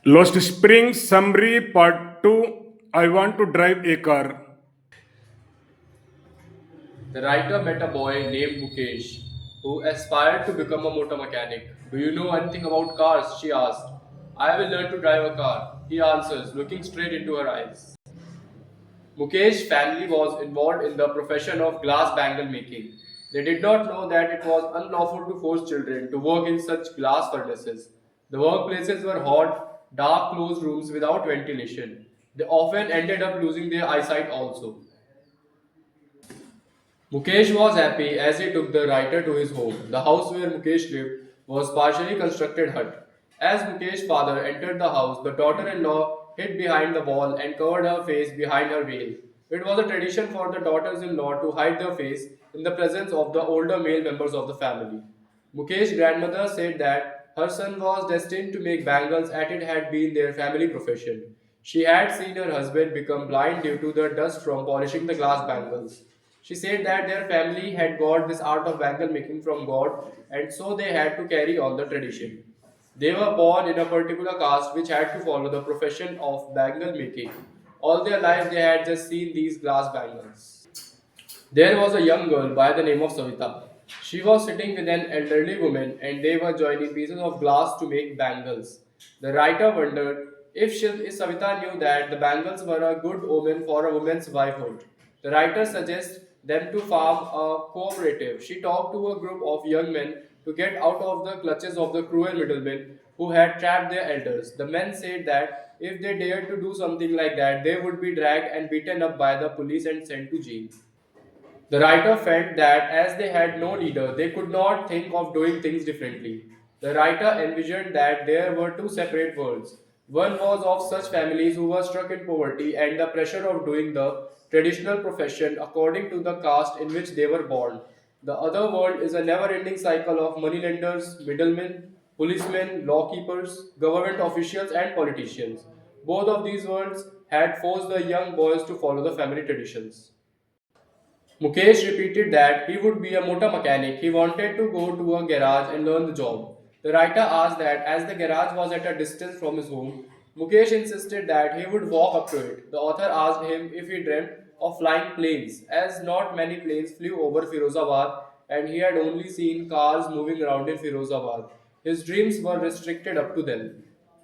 Lost Spring Summary Part 2. I want to drive a car. The writer met a boy named Mukesh who aspired to become a motor mechanic. Do you know anything about cars? She asked. I will learn to drive a car, he answers, looking straight into her eyes. Mukesh's family was involved in the profession of glass bangle making. They did not know that it was unlawful to force children to work in such glass furnaces. The workplaces were hot, dark, closed rooms without ventilation. They often ended up losing their eyesight also. Mukesh was happy as he took the writer to his home. The house where Mukesh lived was partially constructed hut. As Mukesh's father entered the house, the daughter-in-law hid behind the wall and covered her face behind her veil. It was a tradition for the daughters-in-law to hide their face in the presence of the older male members of the family. Mukesh's grandmother said that her son was destined to make bangles as it had been their family profession. She had seen her husband become blind due to the dust from polishing the glass bangles. She said that their family had got this art of bangle making from God and so they had to carry on the tradition. They were born in a particular caste which had to follow the profession of bangle making. All their life they had just seen these glass bangles. There was a young girl by the name of Savita. She was sitting with an elderly woman and they were joining pieces of glass to make bangles. The writer wondered if Savita knew that the bangles were a good omen for a woman's wifehood. The writer suggests them to form a cooperative. She talked to a group of young men to get out of the clutches of the cruel middlemen who had trapped their elders. The men said that if they dared to do something like that, they would be dragged and beaten up by the police and sent to jail. The writer felt that as they had no leader, they could not think of doing things differently. The writer envisioned that there were two separate worlds. One was of such families who were struck in poverty and the pressure of doing the traditional profession according to the caste in which they were born. The other world is a never ending cycle of moneylenders, middlemen, policemen, lawkeepers, government officials, and politicians. Both of these worlds had forced the young boys to follow the family traditions. Mukesh repeated that he would be a motor mechanic. He wanted to go to a garage and learn the job. The writer asked that as the garage was at a distance from his home, Mukesh insisted that he would walk up to it. The author asked him if he dreamt of flying planes, as not many planes flew over Firozabad and he had only seen cars moving around in Firozabad. His dreams were restricted up to them.